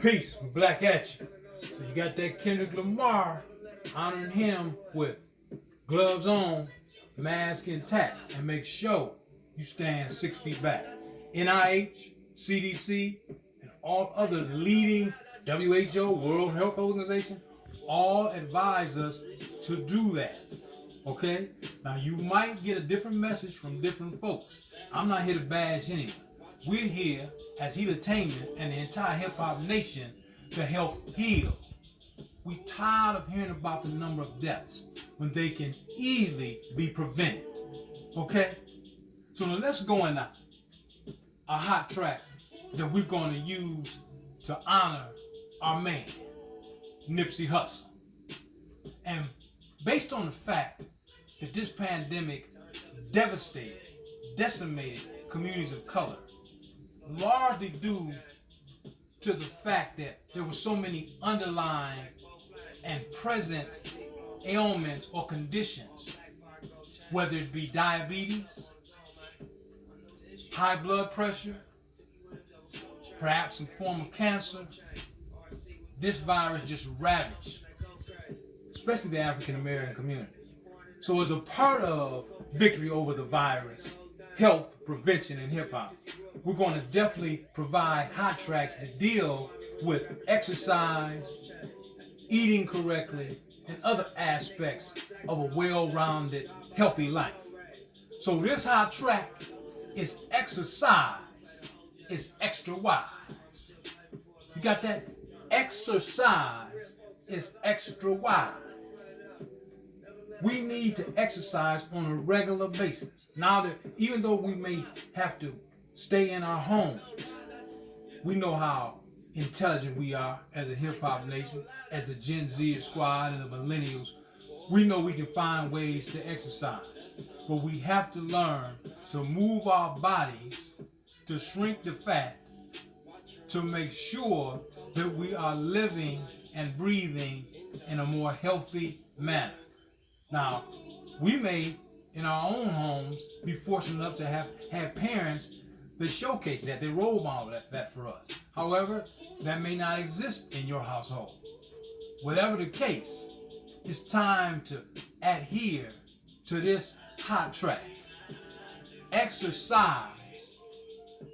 Peace, we black at you. So you got that Kendrick Lamar honoring him with gloves on, mask intact, and make sure you stand 6 feet back. NIH, CDC, and all other leading WHO, World Health Organization, all advise us to do that. Okay? Now you might get a different message from different folks. I'm not here to bash anyone. We're here as Healatainment and the entire hip hop nation to help heal. We tired of hearing about the number of deaths when they can easily be prevented. Okay? So now let's go in a hot track that we're going to use to honor our man, Nipsey Hussle. And based on the fact that this pandemic devastated, decimated communities of color, largely due to the fact that there were so many underlying and present ailments or conditions, whether it be diabetes, high blood pressure, perhaps some form of cancer. This virus just ravaged, especially the African American community. So as a part of victory over the virus, health, prevention, and hip hop, we're going to definitely provide hot tracks to deal with exercise, eating correctly, and other aspects of a well-rounded, healthy life. So this hot track is exercise. It's extra wise. You got that? Exercise is extra wise. We need to exercise on a regular basis. Now that even though we may have to stay in our homes, we know how intelligent we are as a hip-hop nation, as the Gen Z squad and the millennials. We know we can find ways to exercise, but we have to learn to move our bodies, to shrink the fat, to make sure that we are living and breathing in a more healthy manner. Now, we may, in our own homes, be fortunate enough to have parents that showcase that, they role model that for us. However, that may not exist in your household. Whatever the case, it's time to adhere to this hot track. Exercise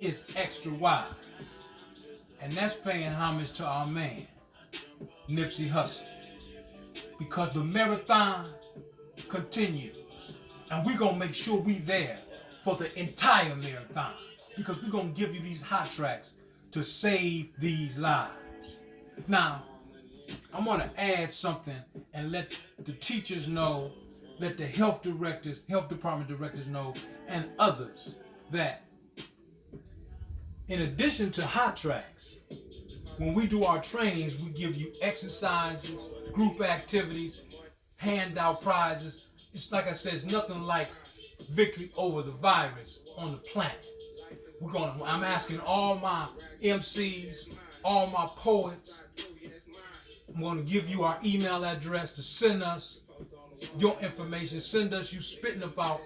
is extra wise. And that's paying homage to our man, Nipsey Hussle. Because the marathon continues. And we're going to make sure we there for the entire marathon. Because we're going to give you these hot tracks to save these lives. Now, I'm going to add something and let the teachers know, let the health directors, health department directors know, and others that in addition to hot tracks, when we do our trainings, we give you exercises, group activities, hand out prizes. It's like I said, it's nothing like victory over the virus on the planet. I'm asking all my MCs, all my poets, I'm going to give you our email address to send us your information. Send us you spitting about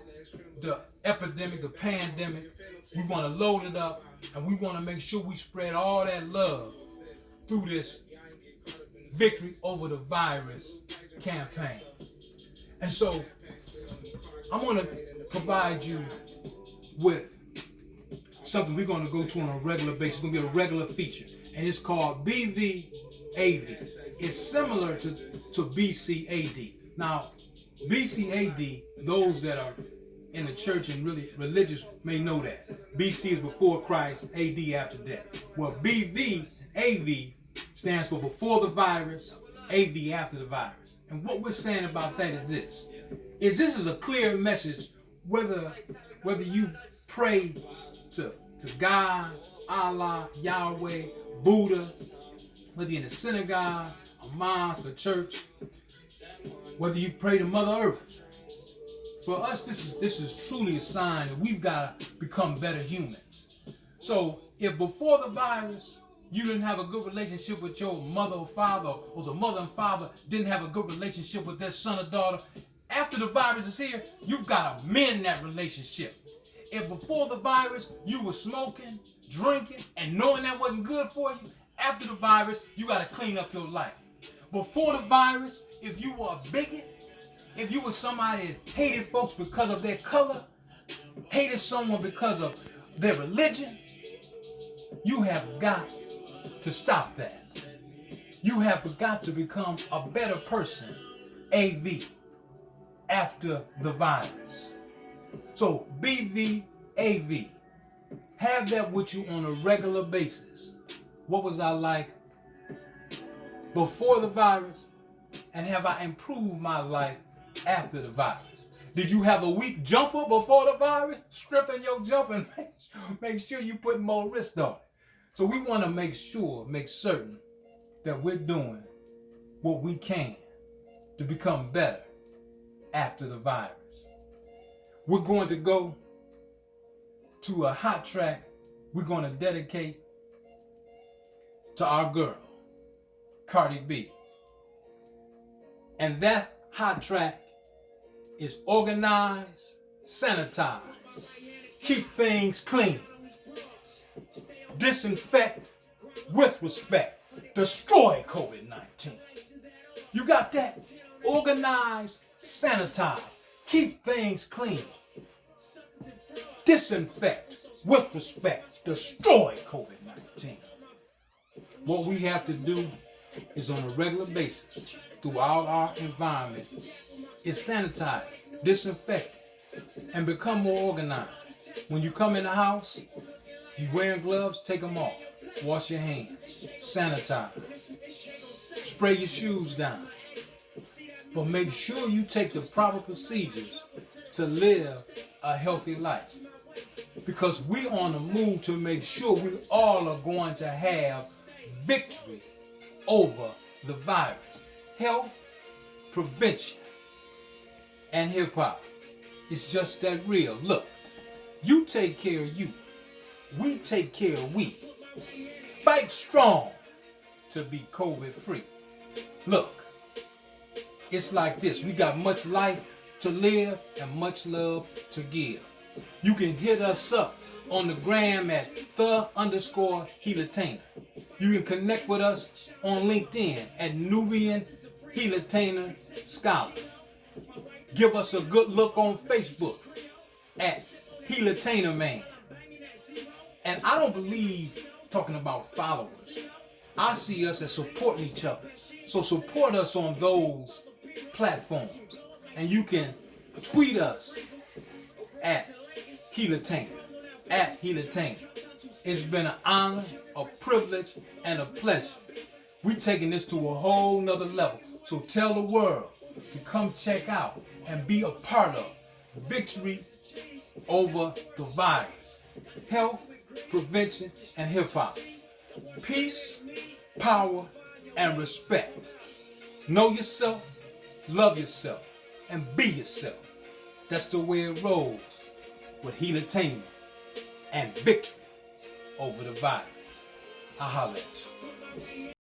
the epidemic, the pandemic. We want to load it up, and we want to make sure we spread all that love through this victory over the virus campaign. And so I'm going to provide you with something we're going to go to on a regular basis. It's going to be a regular feature, and it's called BVAD. It's similar to BCAD. Now, BCAD, those that are in the church and really religious may know that. BC is before Christ, AD after death. Well, BVAV stands for before the virus, AV after the virus. And what we're saying about that is this is a clear message whether you pray to God, Allah, Yahweh, Buddha, whether you're in a synagogue, a mosque, a church, whether you pray to Mother Earth. For us, this is truly a sign that we've got to become better humans. So if before the virus you didn't have a good relationship with your mother or father, or the mother and father didn't have a good relationship with their son or daughter, after the virus is here, you've got to mend that relationship. If before the virus you were smoking, drinking, and knowing that wasn't good for you, After the virus, you got to clean up your life. Before the virus, if you were a bigot, if you were somebody that hated folks because of their color, hated someone because of their religion, you have got to stop that. You have got to become a better person, AV, after the virus. So BV, AV, have that with you on a regular basis. What was I like before the virus? And have I improved my life after the virus? Did you have a weak jumper before the virus? Strengthen your jump and make sure you put more wrist on it. So we want to make certain that we're doing what we can to become better after the virus. We're going to go to a hot track we're going to dedicate to our girl, Cardi B. And that hot track is Organize, Sanitize, Keep Things Clean, Disinfect with Respect, Destroy COVID-19. You got that? Organize, sanitize, keep things clean, disinfect with respect, destroy COVID-19. What we have to do is on a regular basis throughout our environment is sanitize, disinfect, and become more organized. When you come in the house, you wearing gloves, take them off. Wash your hands, sanitize, spray your shoes down. But make sure you take the proper procedures to live a healthy life. Because we on the move to make sure we all are going to have victory over the virus. Health, prevention, and hip hop. It's just that real. Look, you take care of you. We take care of we. Fight strong to be COVID free. Look, it's like this. We got much life to live and much love to give. You can hit us up on the gram at _Healatainment. You can connect with us on LinkedIn at Nubian Healatainer Scholar. Give us a good look on Facebook at Healatainer Man. And I don't believe talking about followers. I see us as supporting each other. So support us on those platforms. And you can tweet us at Healatainer, at Healatainer. It's been an honor, a privilege, and a pleasure. We're taking this to a whole nother level. So tell the world to come check out and be a part of victory over the virus. Health, prevention, and hip hop. Peace, power, and respect. Know yourself, love yourself, and be yourself. That's the way it rolls with Healatainment and victory over the virus. I holla at you.